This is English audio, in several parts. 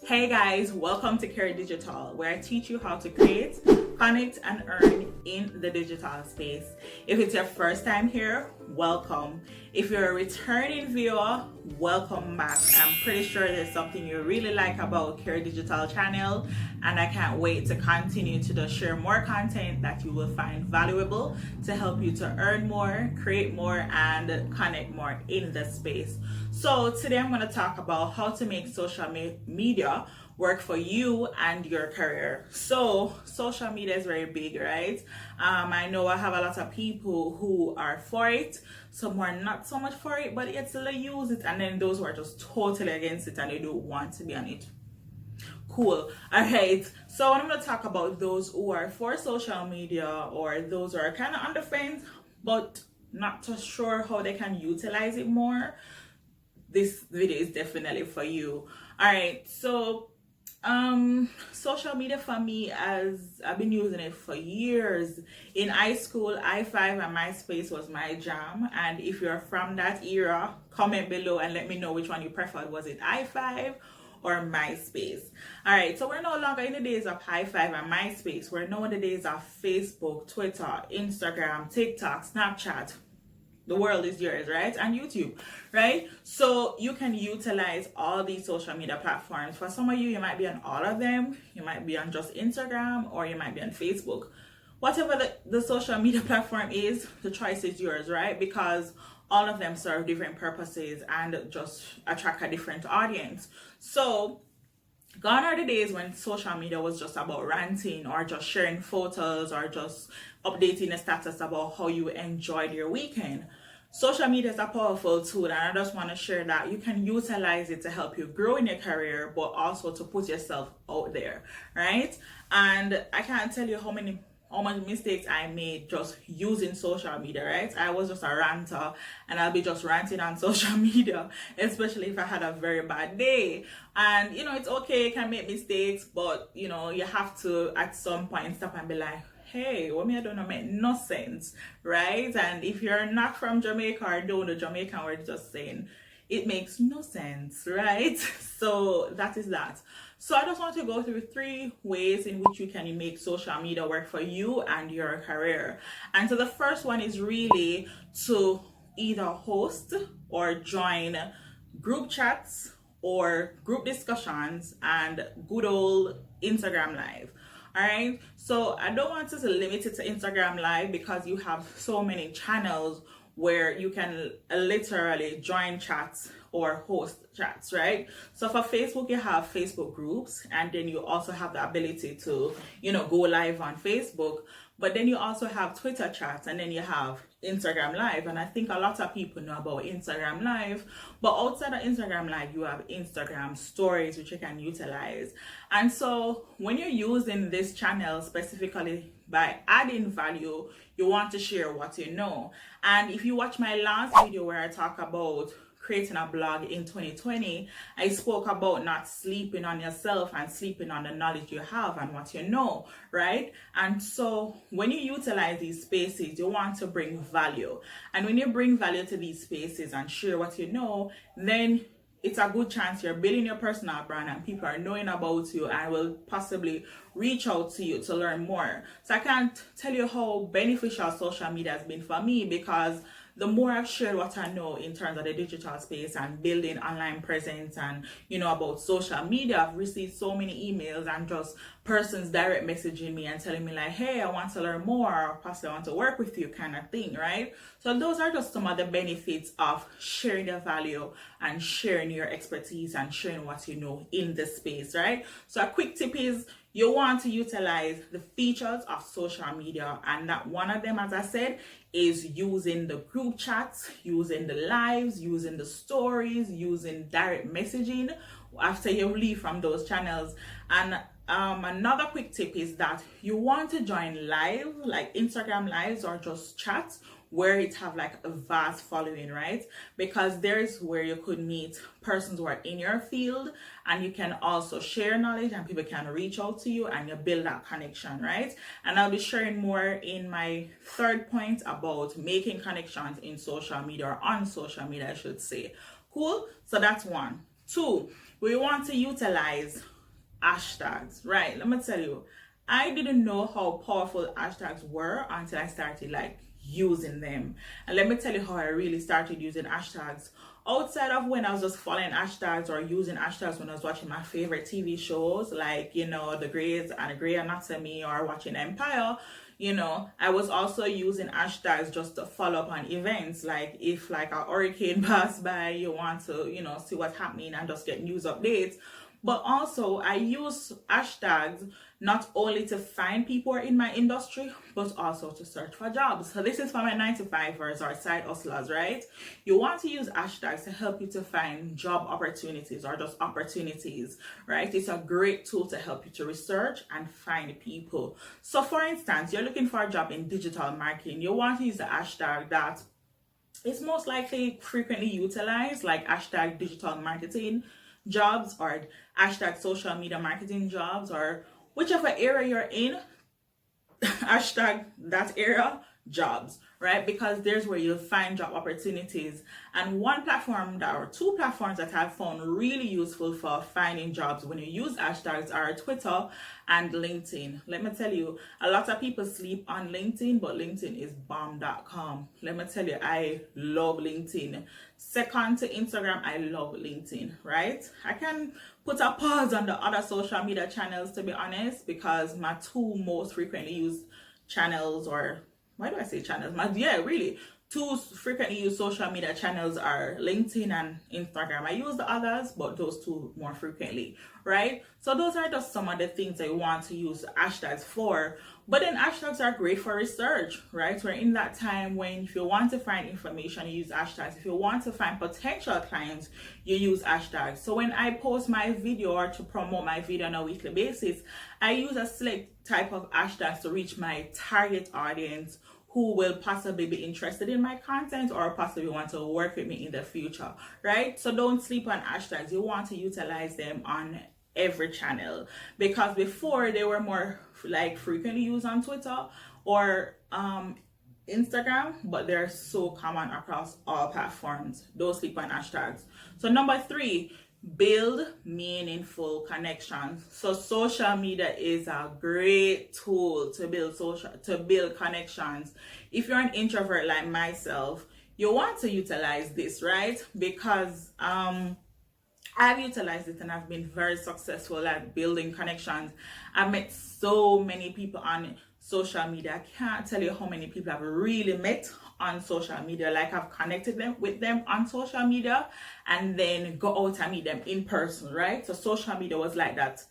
Hey guys, welcome to Carey Digital, where I teach you how to create, connect, and earn in the digital space. If it's your first time here, welcome. If you're a returning viewer, welcome back. I'm pretty sure there's something you really like about Carey Digital channel, and I can't wait to continue to just share more content that you will find valuable to help you to earn more, create more, and connect more in the space. So today I'm going to talk about how to make social media work for you and your career. So social media is very big, right? I know I have a lot of people who are for it, some who are not so much for it, but yet still they use it, and then those who are just totally against it and they don't want to be on it. Cool. All right, so I'm going to talk about those who are for social media, or those who are kind of on the fence but not so sure how they can utilize it more. This video is definitely for you. All right, so social media for me, as I've been using it for years. In high school, i5 and MySpace was my jam, and if you're from that era, comment below and let me know which one you preferred. Was it i5 or MySpace? All right, so we're no longer in the days of i5 and MySpace. We're now in the days of Facebook, Twitter, Instagram, TikTok, Snapchat. The world is yours, right? And YouTube, right? So you can utilize all these social media platforms. For some of you, you might be on all of them. You might be on just Instagram, or you might be on Facebook. Whatever the social media platform is, the choice is yours, right? Because all of them serve different purposes and just attract a different audience. So gone are the days when social media was just about ranting or just sharing photos or just updating a status about how you enjoyed your weekend. Social media is a powerful tool, and I just want to share that you can utilize it to help you grow in your career, but also to put yourself out there, right? And I can't tell you how much mistakes I made just using social media, right? I was just a ranter, and I'll be just ranting on social media, especially if I had a very bad day. And it's okay, you can make mistakes, but you have to at some point stop and be like, hey, what me I don't know make no sense, right? And if you're not from Jamaica or don't know Jamaican, we're just saying it makes no sense, right? So that is that. So I just want to go through 3 ways in which you can make social media work for you and your career. And so the first one is really to either host or join group chats or group discussions and good old Instagram Live. All right, so I don't want to limit it to Instagram Live, because you have so many channels where you can literally join chats or host chats, right? So for Facebook, you have Facebook groups, and then you also have the ability to, go live on Facebook. But then you also have Twitter chats, and then you have Instagram Live. And I think a lot of people know about Instagram Live, but outside of Instagram Live, you have Instagram Stories, which you can utilize. And so when you're using this channel specifically by adding value, you want to share what you know. And if you watch my last video where I talk about creating a blog in 2020, I spoke about not sleeping on yourself and sleeping on the knowledge you have and what you know, right? And so when you utilize these spaces, you want to bring value. And when you bring value to these spaces and share what you know, then it's a good chance you're building your personal brand and people are knowing about you and will possibly reach out to you to learn more. So I can't tell you how beneficial social media has been for me, because the more I've shared what I know in terms of the digital space and building online presence and, about social media, I've received so many emails and just persons direct messaging me and telling me like, hey, I want to learn more, or possibly I want to work with you, kind of thing, right? So those are just some of the benefits of sharing the value and sharing your expertise and sharing what you know in the space, right? So a quick tip is you want to utilize the features of social media, and that one of them, as I said, is using the group chats, using the lives, using the stories, using direct messaging after you leave from those channels. And another quick tip is that you want to join live, like Instagram lives or just chats, where it have like a vast following, right? Because there's where you could meet persons who are in your field, and you can also share knowledge and people can reach out to you and you build that connection, right? And I'll be sharing more in my 3rd point about making connections in social media, or on social media, I should say. Cool. So that's 1. 2, we want to utilize hashtags, right? Let me tell you, I didn't know how powerful hashtags were until I started like using them. And let me tell you how I really started using hashtags. Outside of when I was just following hashtags or using hashtags when I was watching my favorite TV shows, like, you know, the Grey's Anatomy or watching Empire, you know, I was also using hashtags just to follow up on events. Like if like a hurricane passed by, you want to, you know, see what's happening and just get news updates. But also I use hashtags not only to find people in my industry, but also to search for jobs. So this is for my 9-to-5ers or side hustlers, right? You want to use hashtags to help you to find job opportunities or just opportunities, right? It's a great tool to help you to research and find people. So for instance, you're looking for a job in digital marketing. You want to use the hashtag that is most likely frequently utilized, like hashtag digital marketing jobs or hashtag social media marketing jobs, or whichever area you're in, hashtag that area jobs, right? Because there's where you'll find job opportunities. And one platform or two platforms that I've found really useful for finding jobs when you use hashtags are Twitter and LinkedIn. Let me tell you, a lot of people sleep on LinkedIn, but LinkedIn is bomb.com. Let me tell you, I love LinkedIn. Second to Instagram, I love LinkedIn, right? I can put a pause on the other social media channels, to be honest, because my two most frequently used channels, or why do I say channels? Two frequently used social media channels are LinkedIn and Instagram. I use the others, but those two more frequently, right? So those are just some of the things I want to use hashtags for. But then hashtags are great for research, right? We're in that time when if you want to find information, you use hashtags. If you want to find potential clients, you use hashtags. So when I post my video or to promote my video on a weekly basis, I use a select type of hashtags to reach my target audience who will possibly be interested in my content or possibly want to work with me in the future, right? So don't sleep on hashtags. You want to utilize them on every channel, because before they were more like frequently used on Twitter or Instagram, but they're so common across all platforms. Don't sleep on hashtags. So number 3, build meaningful connections. So social media is a great tool to build connections. If you're an introvert like myself, you want to utilize this, right? Because I've utilized it and I've been very successful at building connections. I've met so many people on social media. I can't tell you how many people I've really met on social media. Like I've connected with them on social media and then go out and meet them in person, right? So social media was like that.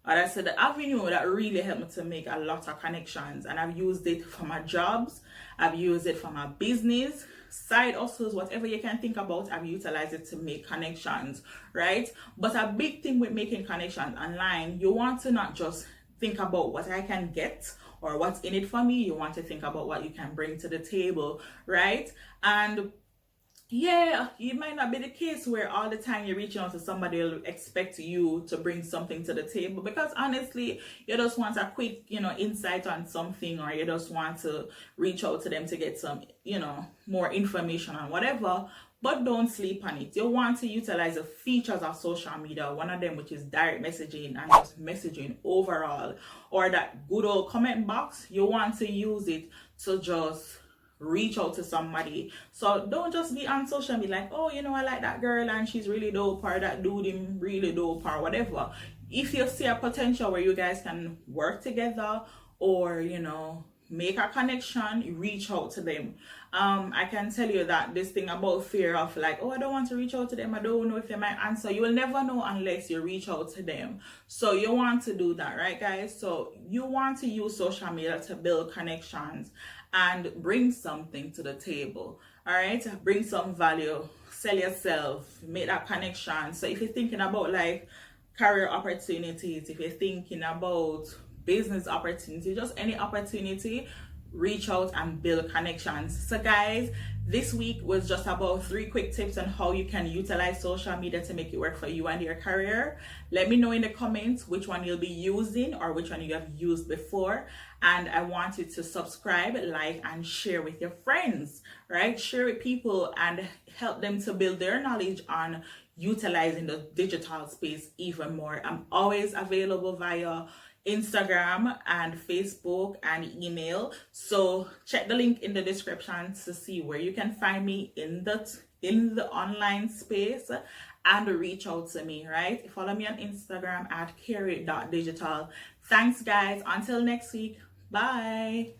But I said the avenue that really helped me to make a lot of connections, and I've used it for my jobs, I've used it for my business, side hustles, whatever you can think about, I've utilized it to make connections, right? But a big thing with making connections online, you want to not just think about what I can get or what's in it for me. You want to think about what you can bring to the table, right? And yeah, it might not be the case where all the time you're reaching out to somebody will expect you to bring something to the table, because honestly, you just want a quick, insight on something, or you just want to reach out to them to get some, more information on whatever. But don't sleep on it. You want to utilize the features of social media, one of them which is direct messaging and just messaging overall, or that good old comment box. You want to use it to just reach out to somebody. So don't just be on social media like, oh, I like that girl and she's really dope, or that dude him really dope, or whatever. If you see a potential where you guys can work together or make a connection, reach out to them. I can tell you that this thing about fear of like, oh, I don't want to reach out to them, I don't know if they might answer. You will never know unless you reach out to them. So you want to do that, right, guys? So you want to use social media to build connections and bring something to the table. All right, bring some value, sell yourself, make that connection. So if you're thinking about like career opportunities, if you're thinking about business opportunity, just any opportunity, reach out and build connections. So guys, this week was just about 3 quick tips on how you can utilize social media to make it work for you and your career. Let me know in the comments which one you'll be using or which one you have used before. And I want you to subscribe, like, and share with your friends, right? Share with people and help them to build their knowledge on utilizing the digital space even more. I'm always available via Instagram and Facebook and email. So check the link in the description to see where you can find me in the online space and reach out to me, right? Follow me on Instagram at carey.digital. Thanks guys. Until next week. Bye.